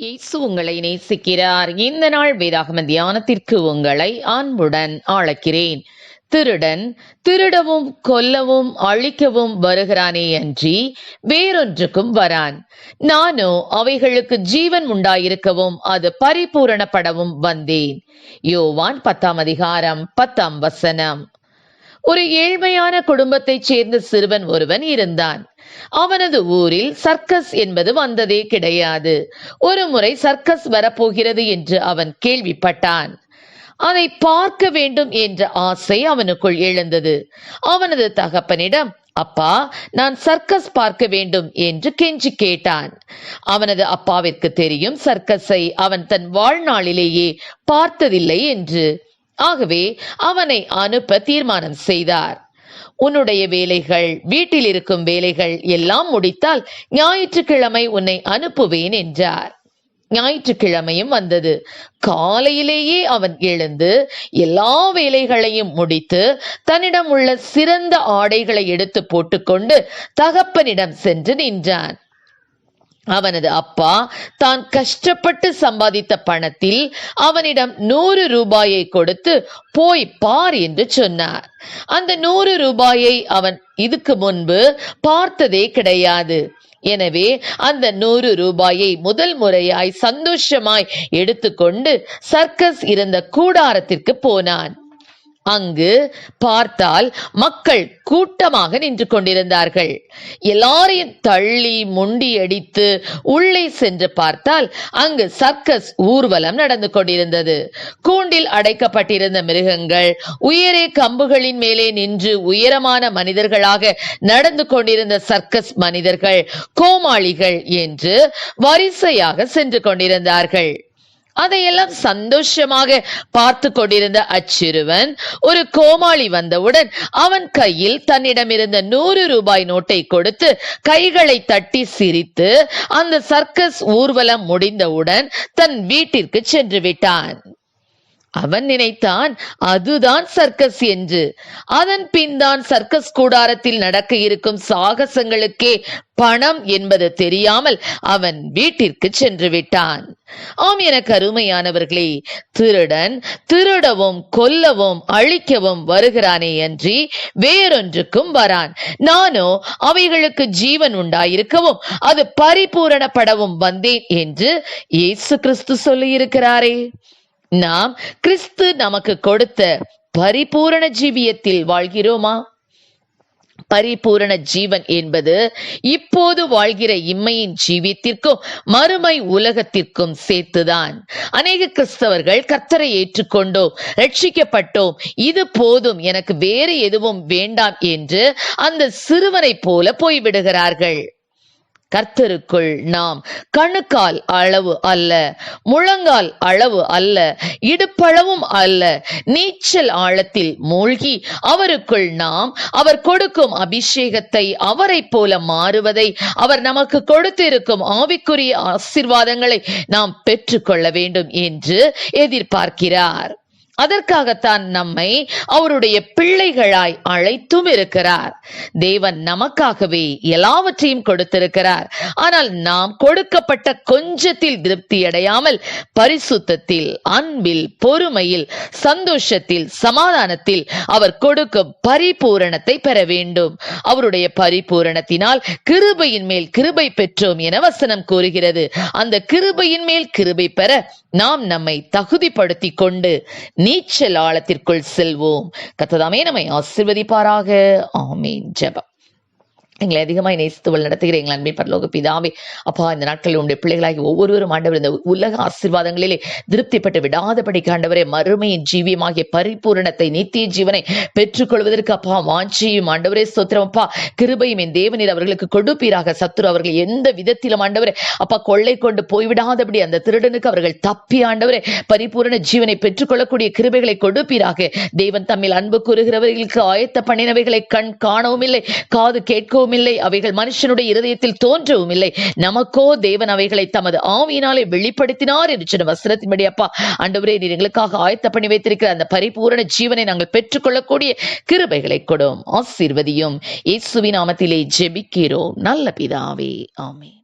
இயேசு உங்களை நேசிக்கிறார். இந்த நாள் வேதாகம தியானத்திற்கு உங்களை அன்புடன் அழைக்கிறேன். திருடன் திருடவும் கொல்லவும் அழிக்கவும் வருகிறானே அன்றி வேறொன்றுக்கும் வரான். நானோ அவைகளுக்கு ஜீவன் உண்டாயிருக்கவும் அது பரிபூரணப்படவும் வந்தேன். யோவான் 10:10. ஒரு ஏழ்மையான குடும்பத்தைச் சேர்ந்த சிறுவன் ஒருவன் இருந்தான். அவனது ஊரில் சர்க்கஸ் என்பது வந்ததே கிடையாது. ஒரு முறை சர்க்கஸ் வரப்போகிறது என்று அவன் கேள்விப்பட்டான். அதை பார்க்க வேண்டும் என்ற ஆசை அவனுக்குள் எழுந்தது. அவனது தகப்பனிடம், அப்பா, நான் சர்க்கஸ் பார்க்க வேண்டும் என்று கெஞ்சி கேட்டான். அவனது அப்பாவிற்கு தெரியும் சர்க்கஸை அவன் தன் வாழ்நாளிலேயே பார்த்ததில்லை என்று. ஆகவே அவனை அனுப்ப தீர்மானம் செய்தார். உன்னுடைய வேலைகள், வீட்டில் இருக்கும் வேலைகள் எல்லாம் முடித்தால் ஞாயிற்றுக்கிழமை உன்னை அனுப்புவேன் என்றார். ஞாயிற்றுக்கிழமையும் வந்தது. காலையிலேயே அவன் எழுந்து எல்லா வேலைகளையும் முடித்து தன்னிடம் உள்ள சிறந்த ஆடைகளை எடுத்து போட்டுக்கொண்டு தகப்பனிடம் சென்று நின்றான். அவனது அப்பா தான் கஷ்டப்பட்டு சம்பாதித்த பணத்தில் அவனிடம் 100 ரூபாயை கொடுத்து போய் பார் என்று சொன்னார். அந்த 100 ரூபாயை அவன் இதுக்கு முன்பு பார்த்ததே கிடையாது. எனவே அந்த 100 ரூபாயை முதல் முறையாய் சந்தோஷமாய் எடுத்துக்கொண்டு சர்க்கஸ் இருந்த கூடாரத்திற்கு போனான். அங்கு பார்த்தால் மக்கள் கூட்டமாக நின்று கொண்டிருந்தார்கள். எல்லாரையும் தள்ளி முண்டி அடித்து உள்ளே சென்று பார்த்தால் அங்கு சர்க்கஸ் ஊர்வலம் நடந்து கொண்டிருந்தது. கூண்டில் அடைக்கப்பட்டிருந்த மிருகங்கள் உயரே கம்புகளின் மேலே நின்று உயரமான மனிதர்களாக நடந்து கொண்டிருந்த சர்க்கஸ் மனிதர்கள் கோமாளிகள் என்று வரிசையாக சென்று கொண்டிருந்தார்கள். அதையெல்லாம் சந்தோஷமாக பார்த்து கொண்டிருந்த அச்சிறுவன் ஒரு கோமாளி வந்தவுடன் அவன் கையில் தன்னிடமிருந்த 100 ரூபாய் நோட்டை கொடுத்து கைகளை தட்டி சிரித்து அந்த சர்க்கஸ் ஊர்வலம் முடிந்தவுடன் தன் வீட்டிற்கு சென்று விட்டான். அவன் நினைத்தான் அதுதான் சர்க்கஸ் என்று. அதன் பின் தான் சர்க்கஸ் கூடாரத்தில் நடக்க இருக்கும் சாகசங்களுக்கே பணம் என்பது தெரியாமல் அவன் வீட்டிற்கு சென்று விட்டான். ஆம், எனக்கு அருமையானவர்களே, திருடன் திருடவும் கொல்லவும் அழிக்கவும் வருகிறானே அன்றி வேறொன்றுக்கும் வரான். நானோ அவைகளுக்கு ஜீவன் உண்டாயிருக்கவும் அது பரிபூரணப்படவும் வந்தேன் என்று இயேசு கிறிஸ்து சொல்லியிருக்கிறாரே. நாம் கிறிஸ்து நமக்கு கொடுத்த பரிபூரண ஜீவியத்தில் வாழ்கிறோமா? பரிபூரண ஜீவன் என்பது இப்போது வாழ்கிற இம்மையின் ஜீவியத்திற்கும் மறுமை உலகத்திற்கும் சேர்த்துதான். அநேக கிறிஸ்தவர்கள் கர்த்தரை ஏற்றுக்கொண்டோம், ரட்சிக்கப்பட்டோம், இது போதும், எனக்கு வேறு எதுவும் வேண்டாம் என்று அந்த சிறுவனை போல போய்விடுகிறார்கள். கர்த்தருக்குள் நாம் கணுக்கால் அளவு அல்ல, முழங்கால் அளவு அல்ல, இடுப்பளவும் அல்ல, நீச்சல் ஆழத்தில் மூழ்கி அவருக்குள் நாம் அவர் கொடுக்கும் அபிஷேகத்தை, அவரை போல மாறுவதை, அவர் நமக்கு கொடுத்திருக்கும் ஆவிக்குரிய ஆசீர்வாதங்களை நாம் பெற்றுக்கொள்ள வேண்டும் என்று எதிர்பார்க்கிறார். அதற்காகத்தான் நம்மை அவருடைய பிள்ளைகளாய் அழைத்தும் இருக்கிறார். தேவன் நமக்காகவே எல்லாவற்றையும் கொடுத்திருக்கிறார். ஆனால் நாம் கொடுக்கப்பட்ட கொஞ்சத்தில் திருப்தி அடையாமல் பரிசுத்தத்தில், அன்பில், பொறுமையில், சந்தோஷத்தில், சமாதானத்தில் அவர் கொடுக்கும் பரிபூரணத்தை பெற வேண்டும். அவருடைய பரிபூரணத்தினால் கிருபையின் மேல் கிருபை பெற்றோம் என வசனம் கூறுகிறது. அந்த கிருபையின் மேல் கிருபை பெற நாம் நம்மை தகுதிப்படுத்தி கொண்டு நீச்சல் ஆழத்திற்குள் செல்வோம். கர்த்தர் நம்மை ஆசீர்வதிப்பாராக. ஆமென். ஜெபம். எங்களை அதிகமாய் நேசித்து நடத்துகிற எங்கள் அன்பின் பரலோக பிதாவே, அப்பா, இந்த நாட்களில் உங்களுடைய பிள்ளைகளாகி ஒவ்வொருவரும் ஆண்டவர் இந்த உலக ஆசீர்வாதங்களிலே திருப்திப்பட்டு விடாதபடி ஆண்டவரே மறுமையின் ஜீவியமாகிய பரிபூரணத்தை, நித்திய ஜீவனை பெற்றுக்கொள்வதற்கு அப்பா வாஞ்சியும் ஆண்டவரே ஸ்தோத்திரம் அப்பா, கிருபையும் என் தேவனீர் அவர்களுக்கு கொடுப்பீராக. சத்துரு அவர்கள் எந்த விதத்திலும் ஆண்டவரே அப்பா கொள்ளை கொண்டு போய்விடாதபடி அந்த திருடனுக்கு அவர்கள் தப்பி ஆண்டவரே பரிபூரண ஜீவனை பெற்றுக்கொள்ளக்கூடிய கிருபைகளை கொடுப்பீராக. தேவன் தம்மில் அன்பு கூறுகிறவர்களுக்கு ஆயத்த பண்ணினவைகளை கண் காணவும் இல்லை, காது கேட்கவும் இல்லை, அவைகள் மனுஷனுடைய இருதயத்தில் தோன்றவும் இல்லை. நமக்கோ தேவன் அவைகளை தமது ஆவியினாலே வெளிப்படுத்தினார் என்று சொன்ன வசனத்தின்படி அப்பா ஆண்டவரே நீர் எங்களுக்காக ஆயத்த பண்ணி வைத்திருக்கிற அந்த பரிபூரண ஜீவனை நாங்கள் பெற்றுக்கொள்ளக்கூடிய கிருபைகளை கொடும். ஆசீர்வதியும். இயேசுவின் நாமத்திலே ஜெபிக்கிறோம் நல்ல பிதாவே. ஆமென்.